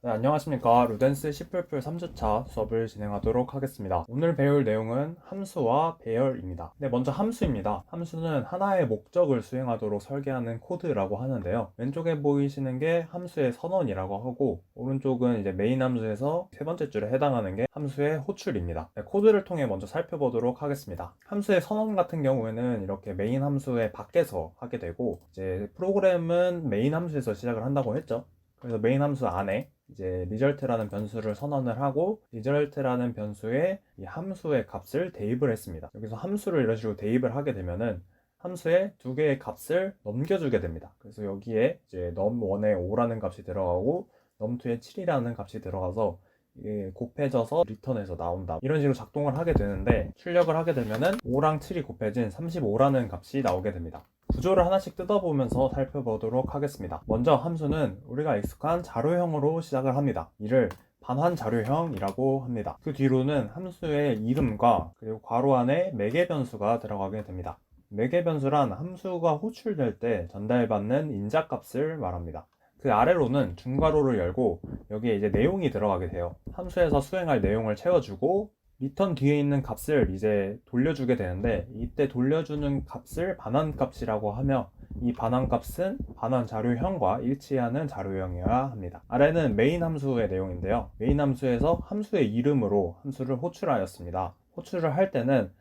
네, 안녕하십니까. 루덴스 C++ 3주차 수업을 진행하도록 하겠습니다. 오늘 배울 내용은 함수와 배열입니다. 네, 먼저 함수입니다. 함수는 하나의 목적을 수행하도록 설계하는 코드라고 하는데요. 왼쪽에 보이시는 게 함수의 선언이라고 하고, 오른쪽은 이제 메인 함수에서 세 번째 줄에 해당하는 게 함수의 호출입니다. 네, 코드를 통해 먼저 살펴보도록 하겠습니다. 함수의 선언 같은 경우에는 이렇게 메인 함수의 밖에서 하게 되고, 이제 프로그램은 메인 함수에서 시작을 한다고 했죠. 그래서 메인 함수 안에 이제 result라는 변수를 선언을 하고 result라는 변수에 이 함수의 값을 대입을 했습니다. 여기서 함수를 이런 식으로 대입을 하게 되면은 함수에 두 개의 값을 넘겨주게 됩니다. 그래서 여기에 이제 num1에 5라는 값이 들어가고 num2에 7이라는 값이 들어가서 이게 곱해져서 리턴에서 나온다. 이런 식으로 작동을 하게 되는데 출력을 하게 되면은 5랑 7이 곱해진 35라는 값이 나오게 됩니다. 구조를 하나씩 뜯어보면서 살펴보도록 하겠습니다. 먼저 함수는 우리가 익숙한 자료형으로 시작을 합니다. 이를 반환 자료형이라고 합니다. 그 뒤로는 함수의 이름과 그리고 괄호 안에 매개 변수가 들어가게 됩니다. 매개 변수란 함수가 호출될 때 전달받는 인자값을 말합니다. 그 아래로는 중괄호를 열고 여기에 이제 내용이 들어가게 돼요. 함수에서 수행할 내용을 채워주고 리턴 뒤에 있는 값을 이제 돌려주게 되는데 이때 돌려주는 값을 반환값이라고 하며 이 반환값은 반환 자료형과 일치하는 자료형이어야 합니다. 아래는 메인 함수의 내용인데요. 메인 함수에서 함수의 이름으로 함수를 호출하였습니다. 호출을 할 때는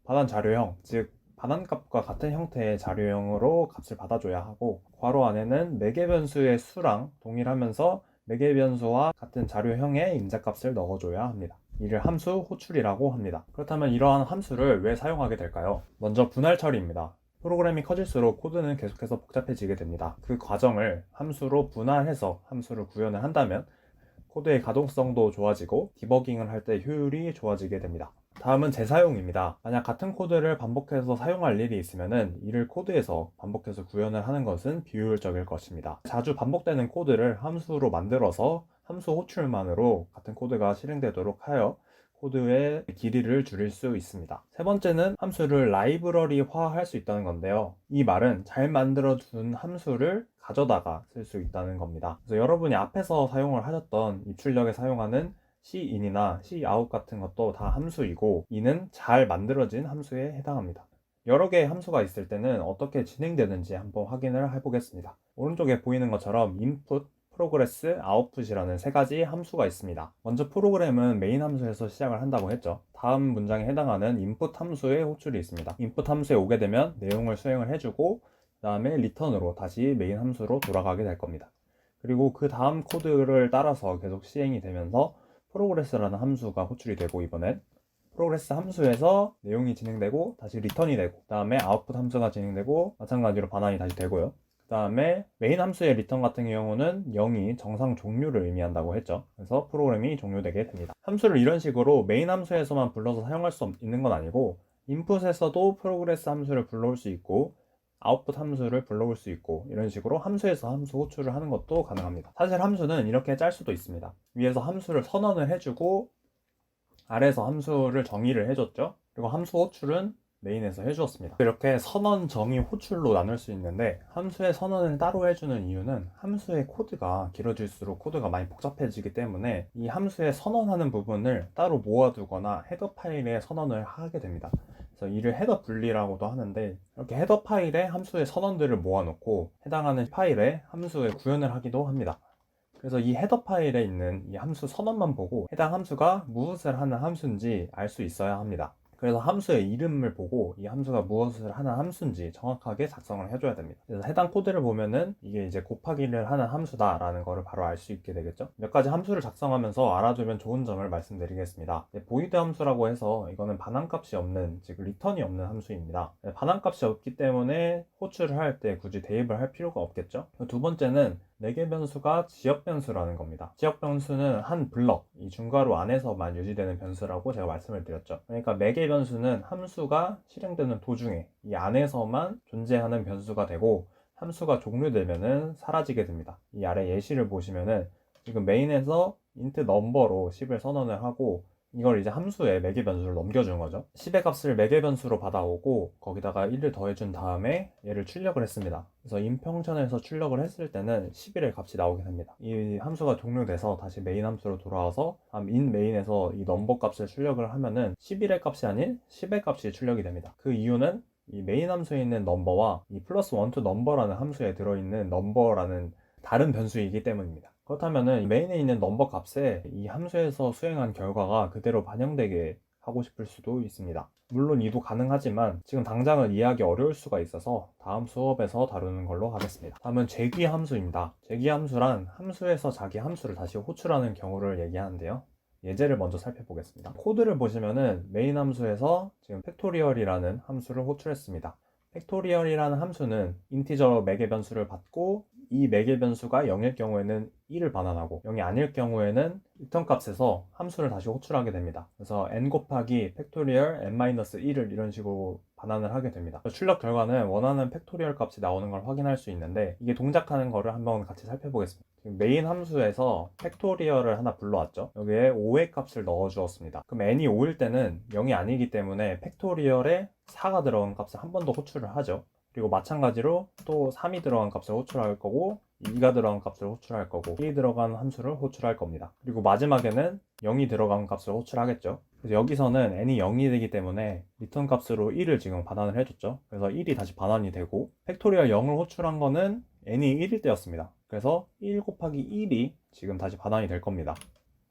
반환 자료형, 즉 반환값과 같은 형태의 자료형으로 값을 받아줘야 하고 괄호 안에는 매개 변수의 수랑 동일하면서 매개 변수와 같은 자료형의 인자값을 넣어줘야 합니다. 이를 함수 호출이라고 합니다. 그렇다면 이러한 함수를 왜 사용하게 될까요? 먼저 분할 처리입니다. 프로그램이 커질수록 코드는 계속해서 복잡해지게 됩니다. 그 과정을 함수로 분할해서 함수를 구현을 한다면 코드의 가동성도 좋아지고 디버깅을 할 때 효율이 좋아지게 됩니다. 다음은 재사용입니다. 만약 같은 코드를 반복해서 사용할 일이 있으면 이를 코드에서 반복해서 구현을 하는 것은 비효율적일 것입니다. 자주 반복되는 코드를 함수로 만들어서 함수 호출만으로 같은 코드가 실행되도록 하여 코드의 길이를 줄일 수 있습니다. 세 번째는 함수를 라이브러리화 할 수 있다는 건데요. 이 말은 잘 만들어둔 함수를 가져다가 쓸 수 있다는 겁니다. 그래서 여러분이 앞에서 사용을 하셨던 입출력에 사용하는 cin이나 cout 같은 것도 다 함수이고 이는 잘 만들어진 함수에 해당합니다. 여러 개의 함수가 있을 때는 어떻게 진행되는지 한번 확인을 해보겠습니다. 오른쪽에 보이는 것처럼 input, progress, output이라는 세 가지 함수가 있습니다. 먼저 프로그램은 메인 함수에서 시작을 한다고 했죠. 다음 문장에 해당하는 input 함수의 호출이 있습니다. input 함수에 오게 되면 내용을 수행을 해주고 그 다음에 리턴으로 다시 메인 함수로 돌아가게 될 겁니다. 그리고 그 다음 코드를 따라서 계속 시행이 되면서 프로그레스라는 함수가 호출이 되고 이번엔 프로그레스 함수에서 내용이 진행되고 다시 리턴이 되고 그 다음에 아웃풋 함수가 진행되고 마찬가지로 반환이 다시 되고요. 그 다음에 메인 함수의 리턴 같은 경우는 0이 정상 종료를 의미한다고 했죠. 그래서 프로그램이 종료되게 됩니다. 함수를 이런 식으로 메인 함수에서만 불러서 사용할 수 있는 건 아니고 인풋에서도 프로그레스 함수를 불러올 수 있고 아웃풋 함수를 불러올 수 있고 이런 식으로 함수에서 함수 호출을 하는 것도 가능합니다. 사실 함수는 이렇게 짤 수도 있습니다. 위에서 함수를 선언을 해주고 아래에서 함수를 정의를 해줬죠. 그리고 함수 호출은 메인에서 해주었습니다. 이렇게 선언, 정의, 호출로 나눌 수 있는데 함수의 선언을 따로 해주는 이유는 함수의 코드가 길어질수록 코드가 많이 복잡해지기 때문에 이 함수의 선언하는 부분을 따로 모아두거나 헤더 파일에 선언을 하게 됩니다. 그래서 이를 헤더 분리라고도 하는데 이렇게 헤더 파일에 함수의 선언들을 모아놓고 해당하는 파일에 함수의 구현을 하기도 합니다. 그래서 이 헤더 파일에 있는 이 함수 선언만 보고 해당 함수가 무엇을 하는 함수인지 알 수 있어야 합니다. 그래서 함수의 이름을 보고 이 함수가 무엇을 하는 함수인지 정확하게 작성을 해줘야 됩니다. 그래서 해당 코드를 보면은 이게 이제 곱하기를 하는 함수다라는 거를 바로 알 수 있게 되겠죠. 몇 가지 함수를 작성하면서 알아두면 좋은 점을 말씀드리겠습니다. 보이드 함수라고 해서 이거는 반환값이 없는, 즉 리턴이 없는 함수입니다. 반환값이 없기 때문에 호출을 할 때 굳이 대입을 할 필요가 없겠죠. 두 번째는 매개 변수가 지역 변수라는 겁니다. 지역 변수는 한 블럭, 이 중괄호 안에서만 유지되는 변수라고 제가 말씀을 드렸죠. 그러니까 매개 변수는 함수가 실행되는 도중에 이 안에서만 존재하는 변수가 되고 함수가 종료되면은 사라지게 됩니다. 이 아래 예시를 보시면은 지금 메인에서 int number로 10을 선언을 하고 이걸 이제 함수에 매개 변수를 넘겨준 거죠. 10의 값을 매개 변수로 받아오고 거기다가 1을 더해준 다음에 얘를 출력을 했습니다. 그래서 인펑션에서 출력을 했을 때는 11의 값이 나오게 됩니다. 이 함수가 종료돼서 다시 메인 함수로 돌아와서 다음 in 메인에서 이 넘버 값을 출력을 하면은 11의 값이 아닌 10의 값이 출력이 됩니다. 그 이유는 이 메인 함수에 있는 넘버와 이 플러스 원 투 넘버라는 함수에 들어있는 넘버라는 다른 변수이기 때문입니다. 그렇다면은 메인에 있는 넘버 값에 이 함수에서 수행한 결과가 그대로 반영되게 하고 싶을 수도 있습니다. 물론 이도 가능하지만 지금 당장은 이해하기 어려울 수가 있어서 다음 수업에서 다루는 걸로 하겠습니다. 다음은 재귀 함수입니다. 재귀 함수란 함수에서 자기 함수를 다시 호출하는 경우를 얘기하는데요. 예제를 먼저 살펴보겠습니다. 코드를 보시면은 메인 함수에서 지금 팩토리얼이라는 함수를 호출했습니다. 팩토리얼이라는 함수는 인티저 매개 변수를 받고 이 매개 변수가 0일 경우에는 1을 반환하고 0이 아닐 경우에는 리턴 값에서 함수를 다시 호출하게 됩니다. 그래서 n 곱하기 팩토리얼 n-1을 이런 식으로 반환을 하게 됩니다. 출력 결과는 원하는 팩토리얼 값이 나오는 걸 확인할 수 있는데 이게 동작하는 거를 한번 같이 살펴보겠습니다. 지금 메인 함수에서 팩토리얼을 하나 불러왔죠. 여기에 5의 값을 넣어 주었습니다. 그럼 n이 5일 때는 0이 아니기 때문에 팩토리얼에 4가 들어간 값을 한 번 더 호출을 하죠. 그리고 마찬가지로 또 3이 들어간 값을 호출할 거고 2가 들어간 값을 호출할 거고 1이 들어간 함수를 호출할 겁니다. 그리고 마지막에는 0이 들어간 값을 호출하겠죠. 그래서 여기서는 n이 0이 되기 때문에 리턴 값으로 1을 지금 반환을 해줬죠. 그래서 1이 다시 반환이 되고 팩토리얼 0을 호출한 거는 n이 1일 때였습니다. 그래서 1 곱하기 1이 지금 다시 반환이 될 겁니다.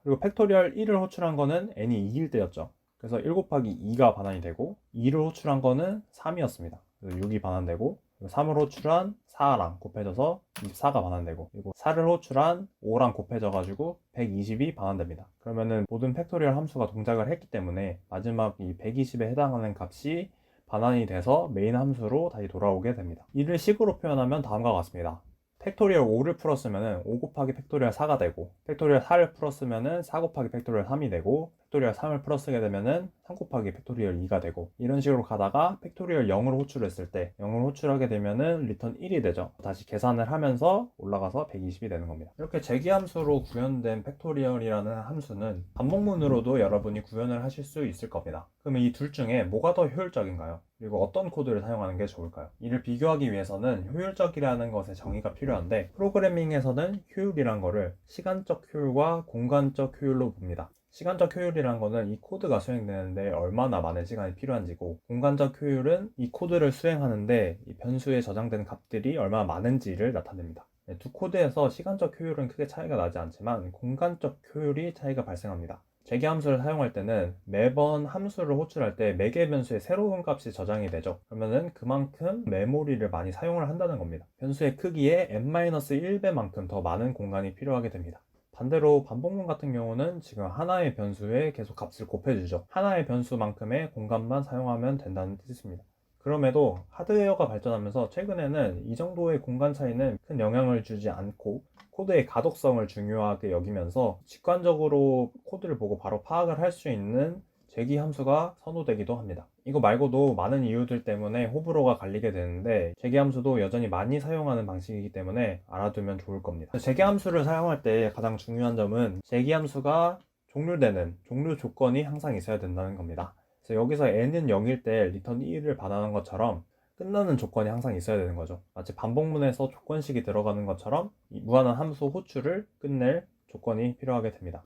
그리고 팩토리얼 1을 호출한 거는 n이 2일 때였죠. 그래서 1 곱하기 2가 반환이 되고 2를 호출한 거는 3이었습니다. 그래서 6이 반환되고 3을 호출한 4랑 곱해져서 24가 반환되고 그리고 4를 호출한 5랑 곱해져 가지고 120이 반환됩니다. 그러면은 모든 팩토리얼 함수가 동작을 했기 때문에 마지막 이 120에 해당하는 값이 반환이 돼서 메인 함수로 다시 돌아오게 됩니다. 이를 식으로 표현하면 다음과 같습니다. 팩토리얼 5를 풀었으면 5 곱하기 팩토리얼 4가 되고 팩토리얼 4를 풀었으면 4 곱하기 팩토리얼 3이 되고 팩토리얼 3을 풀었게 되면 3 곱하기 팩토리얼 2가 되고 이런 식으로 가다가 팩토리얼 0을 호출했을 때 0을 호출하게 되면은 리턴 1이 되죠. 다시 계산을 하면서 올라가서 120이 되는 겁니다. 이렇게 재기함수로 구현된 팩토리얼이라는 함수는 반복문으로도 여러분이 구현을 하실 수 있을 겁니다. 그러면 이 둘 중에 뭐가 더 효율적인가요? 그리고 어떤 코드를 사용하는 게 좋을까요? 이를 비교하기 위해서는 효율적이라는 것의 정의가 필요한데 프로그래밍에서는 효율이란 거를 시간적 효율과 공간적 효율로 봅니다. 시간적 효율이란 거는 이 코드가 수행되는데 얼마나 많은 시간이 필요한지고 공간적 효율은 이 코드를 수행하는데 이 변수에 저장된 값들이 얼마나 많은지를 나타냅니다. 두 코드에서 시간적 효율은 크게 차이가 나지 않지만 공간적 효율이 차이가 발생합니다. 재기함수를 사용할 때는 매번 함수를 호출할 때 매개 변수에 새로운 값이 저장이 되죠. 그러면은 그만큼 메모리를 많이 사용을 한다는 겁니다. 변수의 크기에 n-1배만큼 더 많은 공간이 필요하게 됩니다. 반대로 반복문 같은 경우는 지금 하나의 변수에 계속 값을 곱해주죠. 하나의 변수만큼의 공간만 사용하면 된다는 뜻입니다. 그럼에도 하드웨어가 발전하면서 최근에는 이 정도의 공간 차이는 큰 영향을 주지 않고 코드의 가독성을 중요하게 여기면서 직관적으로 코드를 보고 바로 파악을 할 수 있는 재기 함수가 선호되기도 합니다. 이거 말고도 많은 이유들 때문에 호불호가 갈리게 되는데 재기 함수도 여전히 많이 사용하는 방식이기 때문에 알아두면 좋을 겁니다. 재기 함수를 사용할 때 가장 중요한 점은 재기 함수가 종료되는 종료 조건이 항상 있어야 된다는 겁니다. 그래서 여기서 n은 0일 때 리턴 1을 반환한 것처럼 끝나는 조건이 항상 있어야 되는 거죠. 마치 반복문에서 조건식이 들어가는 것처럼 이 무한한 함수 호출을 끝낼 조건이 필요하게 됩니다.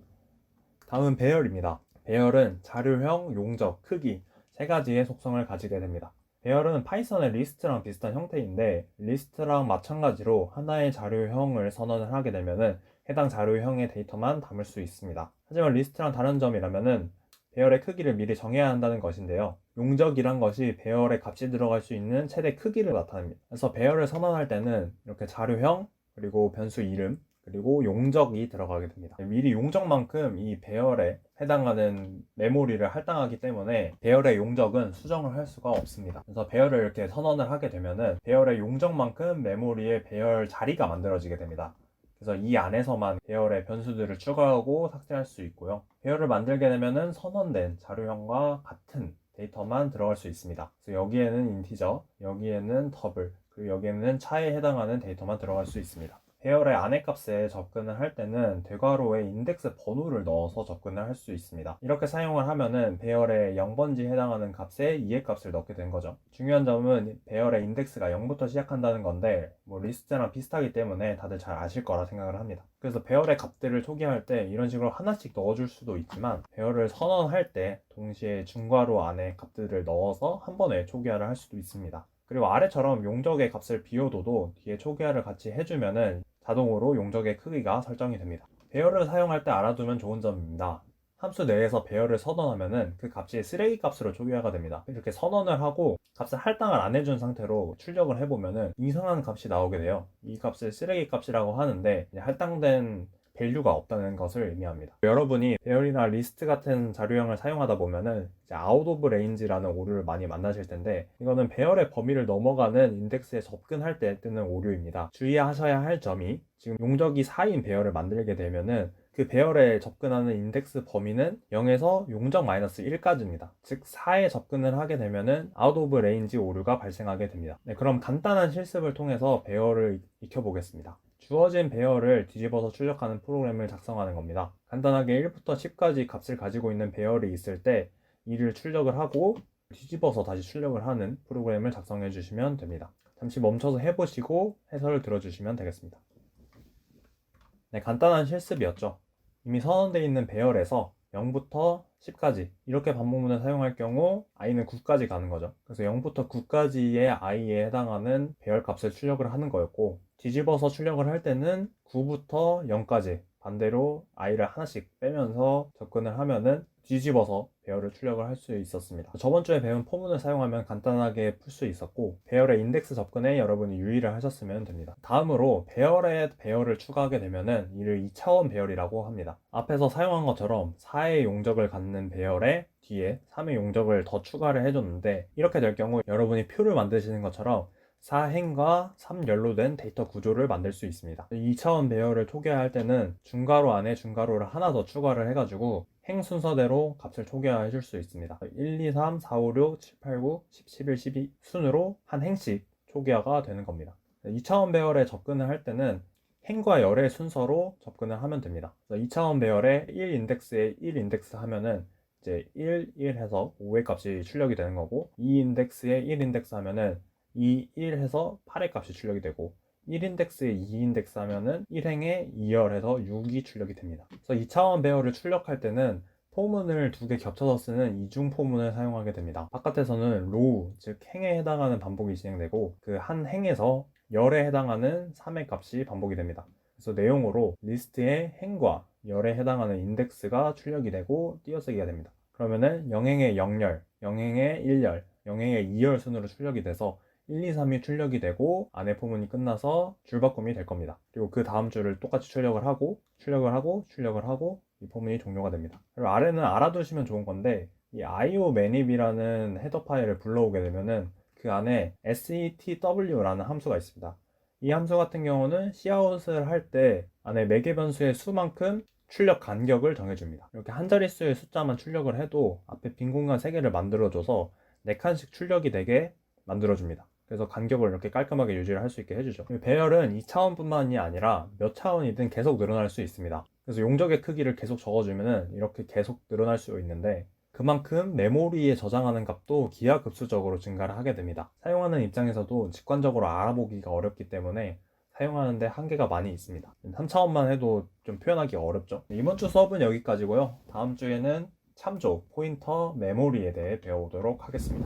다음은 배열입니다. 배열은 자료형, 용적, 크기 세 가지의 속성을 가지게 됩니다. 배열은 파이썬의 리스트랑 비슷한 형태인데 리스트랑 마찬가지로 하나의 자료형을 선언을 하게 되면은 해당 자료형의 데이터만 담을 수 있습니다. 하지만 리스트랑 다른 점이라면은 배열의 크기를 미리 정해야 한다는 것인데요. 용적이란 것이 배열에 값이 들어갈 수 있는 최대 크기를 나타냅니다. 그래서 배열을 선언할 때는 이렇게 자료형, 그리고 변수 이름, 그리고 용적이 들어가게 됩니다. 미리 용적만큼 이 배열에 해당하는 메모리를 할당하기 때문에 배열의 용적은 수정을 할 수가 없습니다. 그래서 배열을 이렇게 선언을 하게 되면은 배열의 용적만큼 메모리에 배열 자리가 만들어지게 됩니다. 그래서 이 안에서만 배열의 변수들을 추가하고 삭제할 수 있고요. 배열을 만들게 되면은 선언된 자료형과 같은 데이터만 들어갈 수 있습니다. 그래서 여기에는 인티저, 여기에는 더블, 그리고 여기에는 차에 해당하는 데이터만 들어갈 수 있습니다. 배열의 안의 값에 접근을 할 때는 대괄호에 인덱스 번호를 넣어서 접근을 할 수 있습니다. 이렇게 사용을 하면은 배열의 0번지에 해당하는 값에 2의 값을 넣게 된 거죠. 중요한 점은 배열의 인덱스가 0부터 시작한다는 건데 뭐 리스트랑 비슷하기 때문에 다들 잘 아실 거라 생각을 합니다. 그래서 배열의 값들을 초기화할 때 이런 식으로 하나씩 넣어줄 수도 있지만 배열을 선언할 때 동시에 중괄호 안에 값들을 넣어서 한 번에 초기화를 할 수도 있습니다. 그리고 아래처럼 용적의 값을 비워둬도 뒤에 초기화를 같이 해주면은 자동으로 용적의 크기가 설정이 됩니다. 배열을 사용할 때 알아두면 좋은 점입니다. 함수 내에서 배열을 선언하면은 그 값이 쓰레기 값으로 초기화가 됩니다. 이렇게 선언을 하고 값을 할당을 안 해준 상태로 출력을 해보면은 이상한 값이 나오게 돼요. 이 값을 쓰레기 값이라고 하는데 할당된 밸류가 없다는 것을 의미합니다. 여러분이 배열이나 리스트 같은 자료형을 사용하다 보면은 이제 out of range라는 오류를 많이 만나실 텐데 이거는 배열의 범위를 넘어가는 인덱스에 접근할 때 뜨는 오류입니다. 주의하셔야 할 점이 지금 용적이 4인 배열을 만들게 되면은 그 배열에 접근하는 인덱스 범위는 0에서 용적 마이너스 1까지입니다. 즉 4에 접근을 하게 되면은 out of range 오류가 발생하게 됩니다. 네, 그럼 간단한 실습을 통해서 배열을 익혀보겠습니다. 주어진 배열을 뒤집어서 출력하는 프로그램을 작성하는 겁니다. 간단하게 1부터 10까지 값을 가지고 있는 배열이 있을 때 이를 출력을 하고 뒤집어서 다시 출력을 하는 프로그램을 작성해 주시면 됩니다. 잠시 멈춰서 해보시고 해설을 들어주시면 되겠습니다. 네, 간단한 실습이었죠. 이미 선언되어 있는 배열에서 0부터 10까지 이렇게 반복문을 사용할 경우 i는 9까지 가는 거죠. 그래서 0부터 9까지의 i에 해당하는 배열 값을 출력을 하는 거였고 뒤집어서 출력을 할 때는 9부터 0까지 반대로 i를 하나씩 빼면서 접근을 하면은 뒤집어서 배열을 출력을 할 수 있었습니다. 저번 주에 배운 포문을 사용하면 간단하게 풀 수 있었고 배열의 인덱스 접근에 여러분이 유의를 하셨으면 됩니다. 다음으로 배열에 배열을 추가하게 되면은 이를 2차원 배열이라고 합니다. 앞에서 사용한 것처럼 4의 용적을 갖는 배열에 뒤에 3의 용적을 더 추가를 해줬는데 이렇게 될 경우 여러분이 표를 만드시는 것처럼 4행과 3열로 된 데이터 구조를 만들 수 있습니다. 2차원 배열을 초기화할 때는 중괄호 안에 중괄호를 하나 더 추가를 해가지고 행 순서대로 값을 초기화해 줄 수 있습니다. 1, 2, 3, 4, 5, 6, 7, 8, 9, 10, 11, 12 순으로 한 행씩 초기화가 되는 겁니다. 2차원 배열에 접근을 할 때는 행과 열의 순서로 접근을 하면 됩니다. 2차원 배열에 1인덱스에 1인덱스 하면은 이제 1, 1 해서 5의 값이 출력이 되는 거고 2인덱스에 1인덱스 하면은 2, 1 해서 8의 값이 출력이 되고 1인덱스에 2인덱스 하면은 1행에 2열해서 6이 출력이 됩니다. 그래서 2차원 배열을 출력할 때는 포문을 두 개 겹쳐서 쓰는 이중 포문을 사용하게 됩니다. 바깥에서는 로우, 즉 행에 해당하는 반복이 진행되고 그 한 행에서 열에 해당하는 3의 값이 반복이 됩니다. 그래서 내용으로 리스트의 행과 열에 해당하는 인덱스가 출력이 되고 띄어쓰기가 됩니다. 그러면은 0행의 0열, 0행의 1열, 0행의 2열 순으로 출력이 돼서 1, 2, 3이 출력이 되고 안의 포문이 끝나서 줄바꿈이 될 겁니다. 그리고 그 다음 줄을 똑같이 출력을 하고 이 포문이 종료가 됩니다. 그리고 아래는 알아두시면 좋은 건데 이 iomanip이라는 헤더 파일을 불러오게 되면은 그 안에 setw라는 함수가 있습니다. 이 함수 같은 경우는 cout을 할 때 안에 매개 변수의 수만큼 출력 간격을 정해줍니다. 이렇게 한 자릿수의 숫자만 출력을 해도 앞에 빈 공간 3개를 만들어줘서 4칸씩 출력이 되게 만들어줍니다. 그래서 간격을 이렇게 깔끔하게 유지를 할 수 있게 해주죠. 배열은 2차원뿐만이 아니라 몇 차원이든 계속 늘어날 수 있습니다. 그래서 용적의 크기를 계속 적어주면 이렇게 계속 늘어날 수 있는데 그만큼 메모리에 저장하는 값도 기하급수적으로 증가를 하게 됩니다. 사용하는 입장에서도 직관적으로 알아보기가 어렵기 때문에 사용하는데 한계가 많이 있습니다. 3차원만 해도 좀 표현하기 어렵죠. 이번 주 수업은 여기까지고요. 다음 주에는 참조, 포인터, 메모리에 대해 배워보도록 하겠습니다.